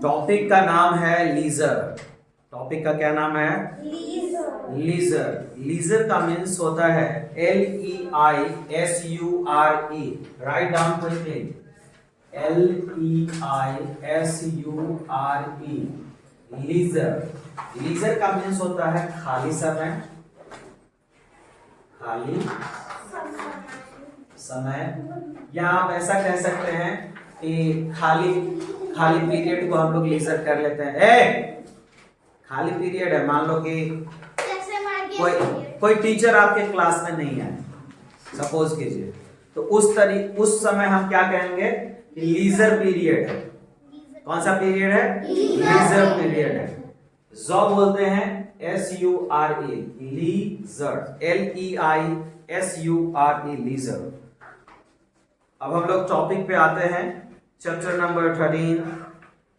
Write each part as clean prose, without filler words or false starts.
Topic का नाम है लीजर। टॉपिक का क्या नाम है? लीजर। लीजर का मीन्स होता है LEISURE। Write down quickly. LEISURE। Leisure. Leisure का मीन्स होता है खाली समय। खाली समय, या आप ऐसा कह सकते हैं कि खाली पीरियड को हम लोग लीजर कर लेते हैं। खाली पीरियड है, मान लो कि कोई टीचर आपके क्लास में नहीं है, सपोज कीजिए, तो उस समय हम क्या कहेंगे कि लीजर पीरियड है। कौन सा पीरियड है? लीजर पीरियड है। जॉब बोलते हैं SURE, लीजर। LEISURE, leisure. अब हम लोग टॉपिक पे आते हैं, chapter number 13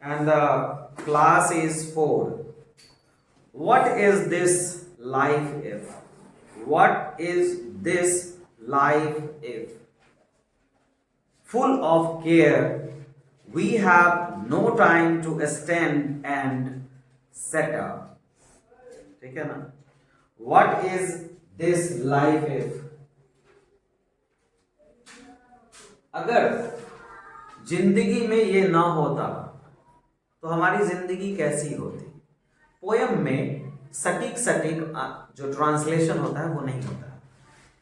and the class is 4। What is this life if? What is this life if? Full of care, we have no time to stand and set up. ठीक है ना? What is this life if? अगर जिंदगी में ये ना होता तो हमारी जिंदगी कैसी होती? पोयम में सटीक जो ट्रांसलेशन होता है वो नहीं होता है।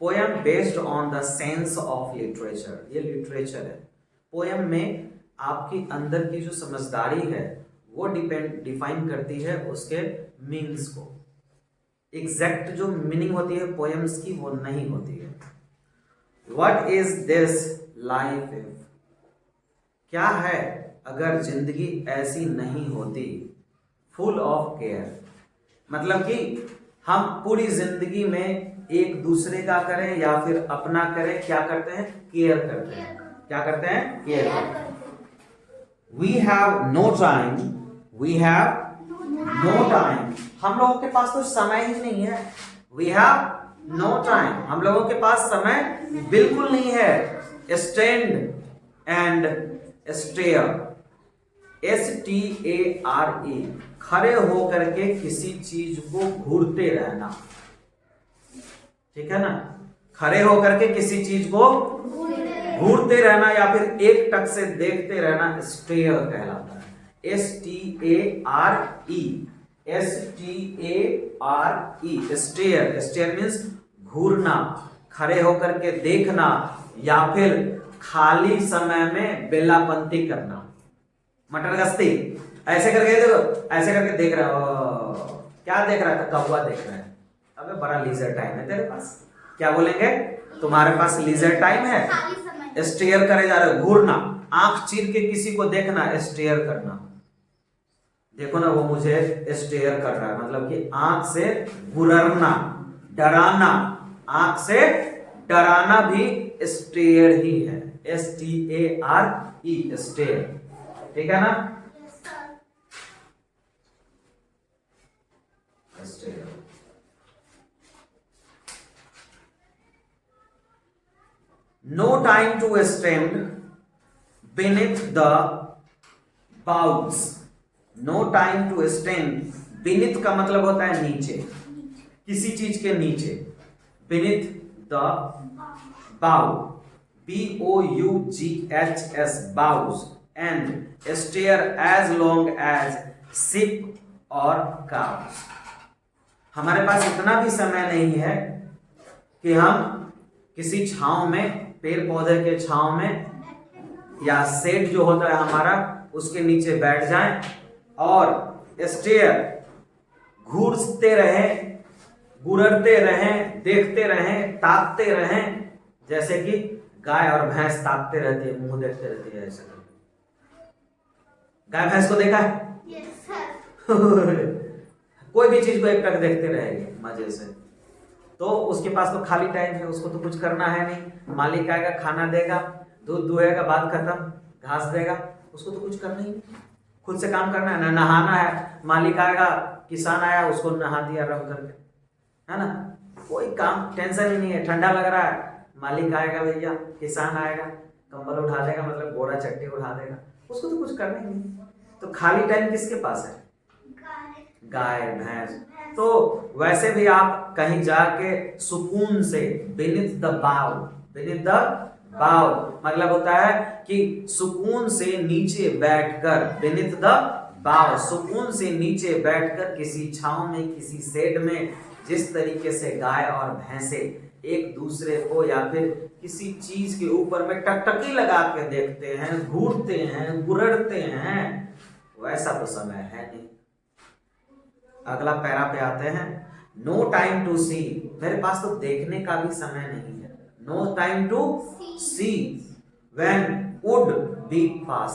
Poem based on the sense of literature, ये लिटरेचर है। पोयम में आपकी अंदर की जो समझदारी है वो डिफाइन करती है उसके मीनिंग्स को। एग्जैक्ट जो मीनिंग होती है पोयम्स की वो नहीं होती है। What is this life if? क्या है अगर जिंदगी ऐसी नहीं होती? फुल ऑफ केयर, मतलब कि हम पूरी जिंदगी में एक दूसरे का करें या फिर अपना करें, क्या करते हैं? केयर करते हैं। क्या करते हैं? केयर करते हैं। We have no time, we have no time, हम लोगों के पास तो समय ही नहीं है। वी हैव नो टाइम, हम लोगों के पास समय बिल्कुल नहीं है। स्टैंड एंड स्टेयर, STARE, खड़े होकर के किसी चीज को घूरते रहना। ठीक है ना? खड़े होकर के किसी चीज को घूरते रहना या फिर एक टक से देखते रहना स्टेयर कहलाता है। STARE, stare. स्टेयर मीन्स घूरना, खड़े होकर के देखना, या फिर खाली समय में बेलापंती करना, मटर गश्ती। ऐसे करके देखो, ऐसे करके देख रहा हो, क्या देख रहा था? कौवा देख रहा है। अबे बड़ा लीजर टाइम है तेरे पास। क्या बोलेंगे? तुम्हारे पास लीजर टाइम है। स्टेयर करे जा रहे हो, घूरना, आंख चीर के किसी को देखना, स्टेयर करना। देखो ना वो मुझे स्टेयर कर रहा है, मतलब कि आंख से गुररना, डराना। आंख से डराना भी स्टेयर ही है। STARE, stare. ठीक है ना? No time to stand beneath the boughs. No time to stand, beneath का मतलब होता है नीचे, किसी चीज के नीचे। beneath the bough, BOUGHS, boughs, and stare as long as sheep or cows. हमारे पास इतना भी समय नहीं है कि हम किसी छांव में, पेड़ पौधे के छांव में, या शेड जो होता है हमारा, उसके नीचे बैठ जाएं और स्टेयर, घूरते रहें, गुररते रहें, देखते रहें, ताकते रहें, जैसे कि गाय और भैंस ताकते रहती है, मुंह देखते रहती है। ऐसा गाय भैंस को देखा है? yes, कोई भी चीज को एक टक देखते रहेगी मजे से। तो उसके पास तो खाली टाइम है, उसको तो कुछ करना है नहीं। मालिक आएगा, खाना देगा, दूध दुहेगा, बात खत्म, घास देगा, उसको तो कुछ करना ही नहीं। खुद से काम करना है ना, नहाना है, मालिक आएगा, किसान आया, उसको नहा दिया रंग करके, है ना? कोई काम टेंशन ही नहीं है। ठंडा लग रहा है, मालिक आएगा भैया, किसान आएगा, कंबल उठा देगा, मतलब बोरा चट्टी उठा देगा, उसको तो कुछ करना ही नहीं। तो खाली टाइम किसके पास है? गाय भैंस। तो वैसे भी आप कहीं जाके सुकून से beneath the bough, beneath the bough मतलब होता है कि सुकून से नीचे बैठकर, beneath the bough सुकून से नीचे बैठकर किसी छांव में, किसी शेड में, जिस तरीके से गाय और भैंसे एक दूसरे को या फिर किसी चीज के ऊपर में टकटकी लगा के देखते हैं, घूरते हैं, गुरड़ते हैं, वैसा तो समय है नहीं। अगला पैरा पे आते हैं। नो टाइम टू सी, मेरे पास तो देखने का भी समय नहीं है। No time to see when wood be pass,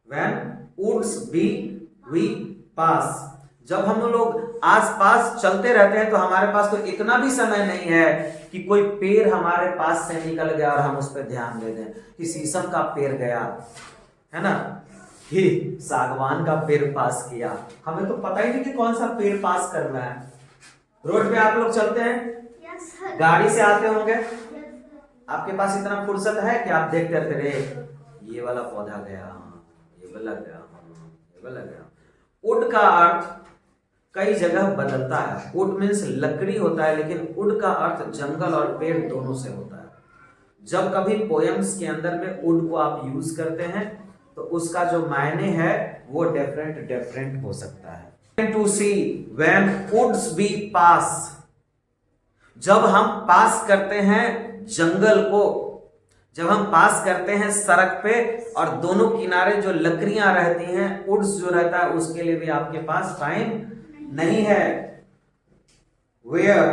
when woods be we pass. जब हम लोग आसपास चलते रहते हैं तो हमारे पास तो इतना भी समय नहीं है कि कोई पेड़ हमारे पास से निकल गया और हम उस पर ध्यान दे दें कि शीशम का पेड़ गया है ना, ही सागवान का पेड़ पास किया, हमें तो पता ही नहीं कि कौन सा पेड़ पास करना है। रोड पे आप लोग चलते हैं, गाड़ी से आते होंगे, आपके पास इतना फुर्सत है कि आप देखते रहते रहे ये वाला पौधा गया, ये वाला गया, ये वाला गया। वुड का अर्थ कई जगह बदलता है। वुड मीन्स लकड़ी होता है, लेकिन वुड का अर्थ जंगल और पेड़ दोनों से होता है। जब कभी पोएम्स के अंदर में वुड को आप यूज करते हैं तो उसका जो मायने है वो डिफरेंट हो सकता है। To see when woods be pass, जब हम पास करते हैं जंगल को, जब हम पास करते हैं सड़क पे और दोनों किनारे जो लकड़ियां रहती हैं, वुड्स जो रहता है उसके लिए भी आपके पास टाइम नहीं है। Where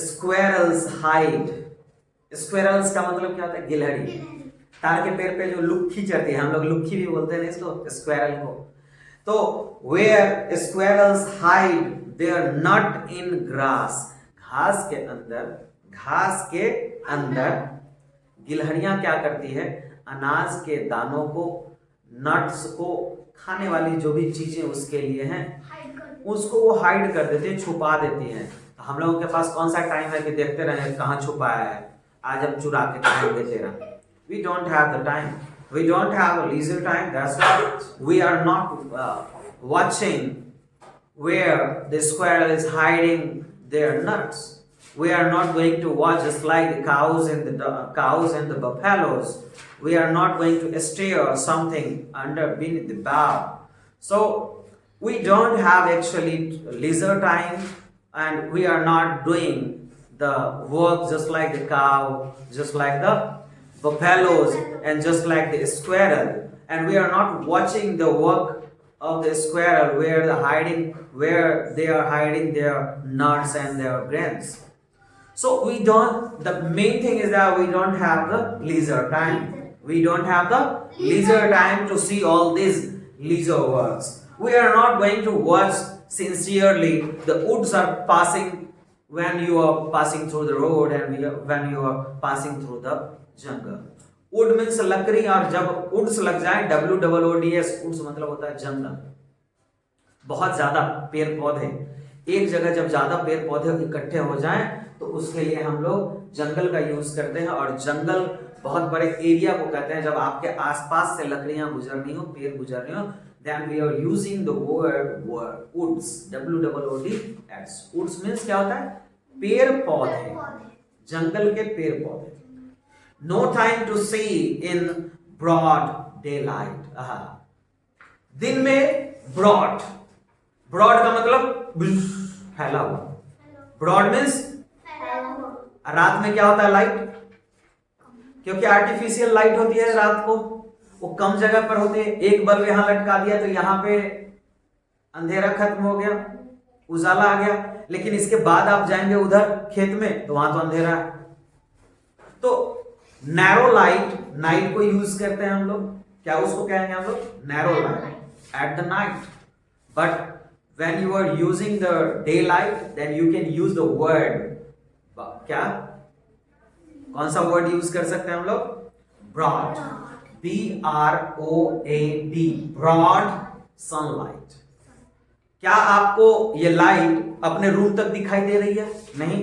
squirrels hide, स्क्वेरल्स का मतलब क्या होता है? गिलहरी। तार के पेड़ पे जो लुक्खी चढ़ती है, हम लोग लुक्खी भी बोलते हैं इसको, स्क्वेरल को। तो where squirrels hide their nut in grass, घास के अंदर गिलहरियां क्या करती है? अनाज के दानों को, नट्स को, खाने वाली जो भी चीजें उसके लिए हैं उसको वो हाइड कर देती है, छुपा देती हैं। तो हम लोगों के पास कौन सा टाइम है कि देखते रहे कहाँ छुपाया है, आज हम चुरा के खाएंगे तेरा। We don't have the time. We don't have a leisure time. That's why we are not watching where the squirrel is hiding their nuts. We are not going to watch just like the cows and the buffaloes. We are not going to steer something under beneath the bough. So we don't have actually leisure time, and we are not doing the work just like the cow, just like the buffaloes, and just like the squirrel. And we are not watching the work of the squirrel where they are hiding their nuts and their grains. So the main thing is that we don't have the leisure time. We don't have the leisure time to see all these leisure works. We are not going to watch sincerely the woods are passing when you are passing through the road and when you are passing through the jungle. Wood means लकड़ी, और जब woods लग जाए, WOODS, woods मतलब होता है जंगल। बहुत ज्यादा पेड़ पौधे, एक जगह जब ज्यादा पेड़ पौधे इकट्ठे हो जाएं तो उसके लिए हम लोग जंगल का यूज करते हैं। और जंगल बहुत बड़े एरिया को कहते हैं। जब आपके आसपास से लकड़ियां गुजरनी हो, पेड़ गुजरनी हो, then we are using the word woods, WOODS. woods means क्या होता है? पेड़ पौधे, जंगल के पेड़ पौधे। No time to see in broad daylight. दिन में broad का मतलब फैला हुआ। broad means रात में क्या होता है? लाइट, क्योंकि आर्टिफिशियल लाइट होती है रात को, वो कम जगह पर होते हैं। एक बल्ब यहां लटका दिया तो यहाँ पे अंधेरा खत्म हो गया, उजाला आ गया। लेकिन इसके बाद आप जाएंगे उधर खेत में तो वहां तो अंधेरा है। तो नैरो लाइट, नाइट को यूज करते हैं हम लोग। क्या उसको कहेंगे हम लोग? Narrow light at the night. But when you are using the daylight, then you can use the word, क्या, कौन सा वर्ड यूज कर सकते हैं हम लोग? Broad, BROAD, broad sunlight. क्या आपको ये लाइट अपने रूम तक दिखाई दे रही है? नहीं,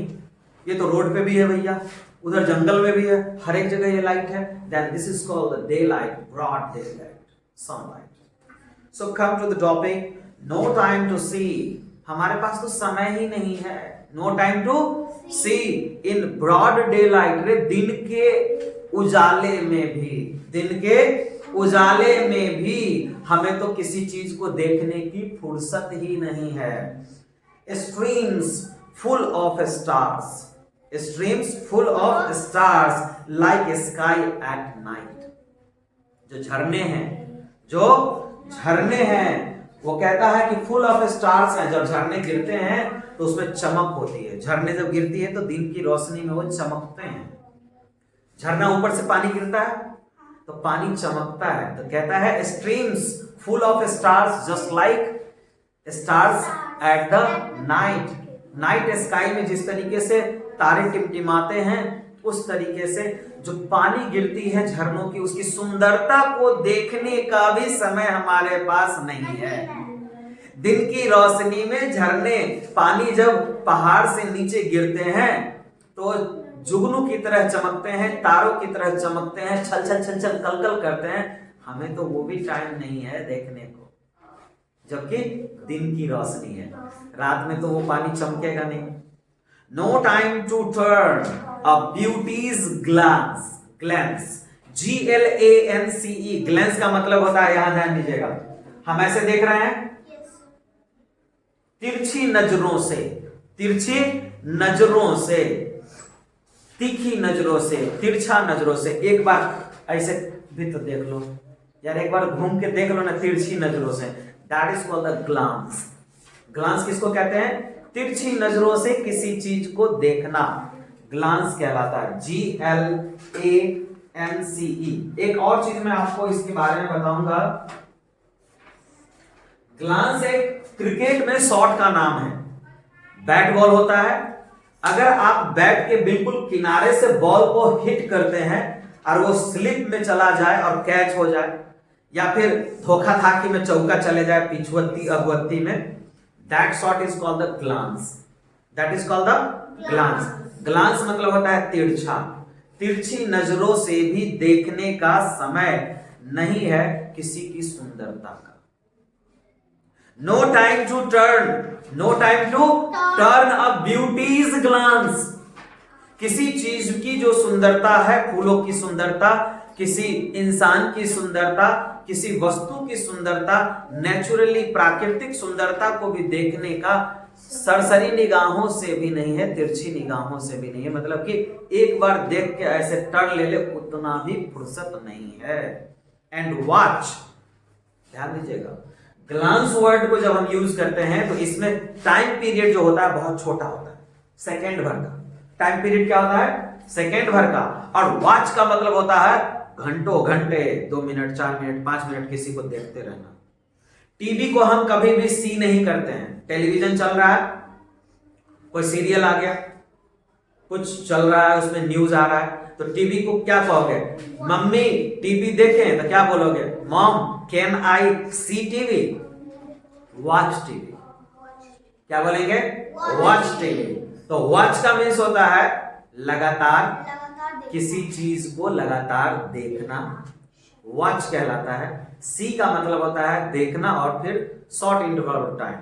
ये तो रोड पे भी है भैया, उधर जंगल में भी है, हर एक जगह ये लाइट है। Then this is called the daylight, broad daylight, sunlight. So come to the topic, no time to see, हमारे पास तो समय ही नहीं है। No time to see in broad daylight, दिन के उजाले में भी, दिन के उजाले में भी हमें तो किसी चीज को देखने की फुर्सत ही नहीं है। Streams full of stars, streams full of stars like sky at night. जो झरने हैं, जो झरने हैं, वो कहता है कि फुल ऑफ स्टार्स हैं। जब झरने गिरते हैं तो उसमें चमक होती है। झरने जब गिरती है तो दिन की रोशनी में वो चमकते हैं। झरना ऊपर से पानी गिरता है तो पानी चमकता है। तो कहता है streams full of stars just like stars at the night. Night sky में जिस तरीके से तारे टिमटिमाते हैं, उस तरीके से जो पानी गिरती है झरनों की, उसकी सुंदरता को देखने का भी समय हमारे पास नहीं है। दिन की रोशनी में झरने, पानी जब पहाड़ से नीचे गिरते हैं तो जुगनू की तरह चमकते हैं, तारों की तरह चमकते हैं, छल छल छल छल कल कल करते हैं। हमें तो वो भी टाइम नहीं है देखने को, जबकि दिन की रोशनी है। रात में तो वो पानी चमकेगा नहीं। No time to turn a beauty's glance, glance, GLANCE, glance का मतलब होता है, यहां ध्यान दीजिएगा, हम ऐसे देख रहे हैं तिरछी नजरों से, तिरछी नजरों से, तीखी नजरों से, तिरछा नजरों से। एक बार ऐसे भी तो देख लो यार, एक बार घूम के देख लो ना तिरछी नजरों से। That is called the glance. Glance किसको कहते हैं? तिरछी नजरों से किसी चीज को देखना ग्लांस कहलाता है। GLANCE। एक और चीज मैं आपको इसके बारे में बताऊंगा। ग्लांस एक क्रिकेट में शॉट का नाम है। बैट बॉल होता है, अगर आप बैट के बिल्कुल किनारे से बॉल को हिट करते हैं और वो स्लिप में चला जाए और कैच हो जाए, या फिर धोखा धाकी में चौका चले जाए पिछवत्ती अगवत्ती में, that shot is called the glance. That is called the glance. Glance मतलब होता है तिरछा। तिरछी नजरों से भी देखने का समय नहीं है किसी की सुंदरता का। No time to turn, no time to turn a beauty's glance. किसी चीज की जो सुंदरता है, फूलों की सुंदरता, किसी इंसान की सुंदरता, किसी वस्तु की सुंदरता, नेचुरली प्राकृतिक सुंदरता को भी देखने का सरसरी निगाहों से भी नहीं है, तिरछी निगाहों से भी नहीं है। मतलब कि एक बार देख के ऐसे टर्न ले ले, उतना भी फुर्सत नहीं है। एंड वॉच, ध्यान दीजिएगा, ग्लांस वर्ड को जब हम यूज करते हैं तो इसमें टाइम पीरियड जो होता है बहुत छोटा होता है, सेकेंड भर का। टाइम पीरियड क्या होता है? सेकेंड भर का। और वॉच का मतलब होता है घंटों घंटे, 2 मिनट, 4 मिनट, 5 मिनट किसी को देखते रहना। टीवी को हम कभी भी सी नहीं करते हैं। टेलीविजन चल रहा है, कोई सीरियल आ गया, कुछ चल रहा है, उसमें न्यूज आ रहा है, तो टीवी को क्या कहोगे? मम्मी टीवी देखें, तो क्या बोलोगे? Mom can I see TV? Watch TV. क्या बोलेंगे? Watch TV. तो वॉच का मीन्स होता है लगातार किसी चीज को लगातार देखना, वॉच कहलाता है। सी का मतलब होता है देखना और फिर short interval of time.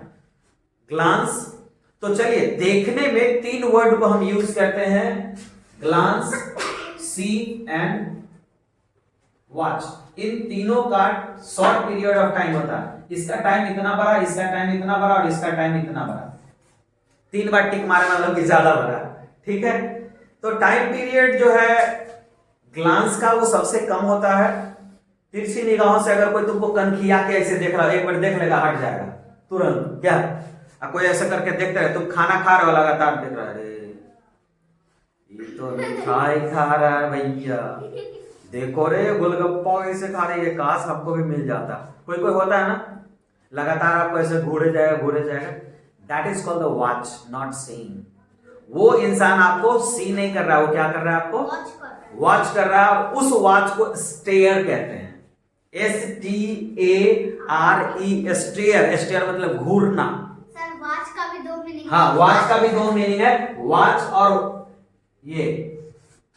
Glance, तो चलिए देखने में 3 वर्ड को हम यूज करते हैं, ग्लांस, सी एंड वॉच। इन तीनों का शॉर्ट पीरियड ऑफ टाइम होता है। इसका टाइम इतना बड़ा, इसका टाइम इतना बड़ा और इसका टाइम इतना बड़ा। 3 बार टिक मारे मतलब कि ज्यादा बड़ा, ठीक है। तो टाइम पीरियड जो है ग्लांस का वो सबसे कम होता है। तिरछी निगाहों से अगर कोई तुमको कनखिया के ऐसे देख रहा है, एक बार देख लेगा हट जाएगा तुरंत। क्या कोई ऐसा करके देखते रहे, तुम खाना खा रहे हो लगातार देख रहा है, ये तो मिठाई खा रहा है भैया, देखो रे गोलगप्पा ऐसे खा रही है, काश हमको भी मिल जाता। कोई कोई होता है ना, लगातार आपको ऐसे घूरे जाएगा। That is called the watch, not seeing. वो इंसान आपको सी नहीं कर रहा है, वो क्या कर रहा है? आपको वॉच कर रहा है। और उस वॉच को स्टेयर कहते हैं, STARE, स्टेयर। स्टेयर मतलब घूरना। सर वॉच का भी 2 मीनिंग। हाँ, वॉच का भी 2 मीनिंग है, वॉच और ये,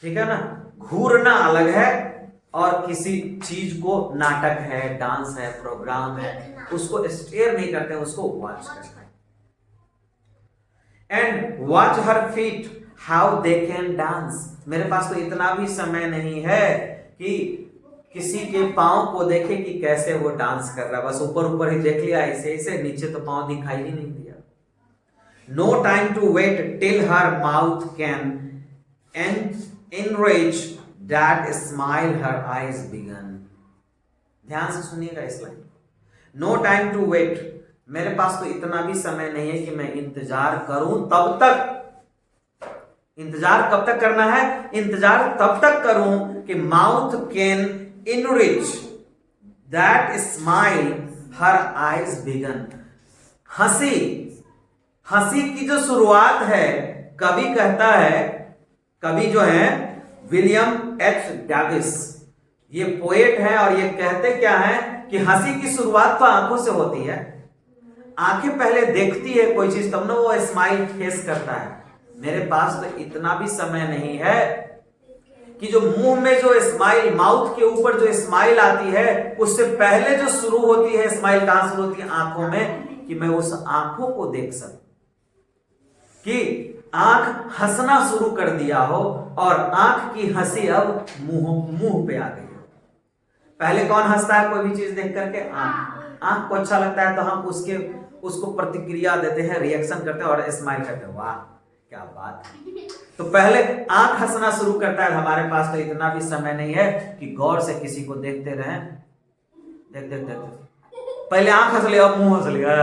ठीक है ना। घूरना अलग है और किसी चीज को, नाटक है, डांस है, प्रोग्राम है, उसको स्टेयर नहीं करते हैं, उसको वॉच करते हैं। And watch her feet how they can dance. मेरे पास तो इतना भी समय नहीं है कि किसी के पांव को देखे कि कैसे वो डांस कर रहा है, बस ऊपर ऊपर ही देख लिया, ऐसे ऐसे, नीचे तो पांव दिखाई ही नहीं दिया। No time to wait till her mouth can enrich that smile her eyes begun। ध्यान से सुनिएगा इस line. No time to wait, मेरे पास तो इतना भी समय नहीं है कि मैं इंतजार करूं तब तक। इंतजार कब तक करना है? इंतजार तब तक करूं कि mouth can enrich that smile her eyes begun। हंसी, हंसी की जो शुरुआत है, कवि कहता है, कवि जो है विलियम एच डेविस, ये पोएट है और ये कहते क्या है कि हंसी की शुरुआत तो आंखों से होती है। आंखें पहले देखती है कोई चीज, तब ना वो स्माइल फेस करता है। मेरे पास तो इतना भी समय नहीं है कि जो मुंह में जो स्माइल, माउथ के ऊपर जो स्माइल आती है, उससे पहले जो शुरू होती है स्माइल, कहां शुरू होती है? आंखों में, कि मैं उस आंखों को देख सकूं, कि आंख हंसना शुरू कर दिया हो और आंख की हंसी अब मुंह पे आ गई हो। पहले कौन हंसता है कोई भी चीज देख करके? आंख। आंख को अच्छा लगता है तो हम उसको प्रतिक्रिया देते हैं, रिएक्शन करते हैं और स्माइल करते हैं, वाह क्या बात है। तो पहले आंख हंसना शुरू करता है। हमारे पास तो इतना भी समय नहीं है कि गौर से किसी को देखते रहें, देख पहले आंख हंस लिया, मुंह हंस लिया,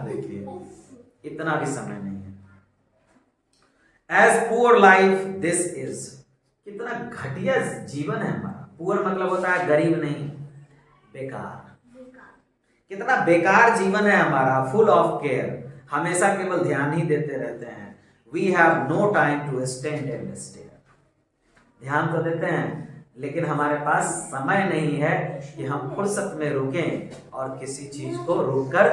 देखिए इतना भी समय नहीं है। As poor life this is, कितना घटिया जीवन है हमारा। पुअर मतलब होता है गरीब नहीं, बेकार। कितना बेकार जीवन है हमारा। फुल ऑफ केयर, हमेशा केवल ध्यान ही देते रहते हैं। We have no time to stand and stare। ध्यान तो देते हैं लेकिन हमारे पास समय नहीं है कि हम फुर्सत में रुकें और किसी चीज को रुककर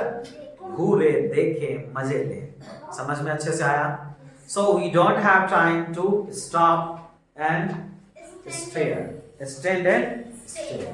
घूरे, देखें, मजे लें। समझ में अच्छे से आया? So we don't have time to stop and stare, stand and stare।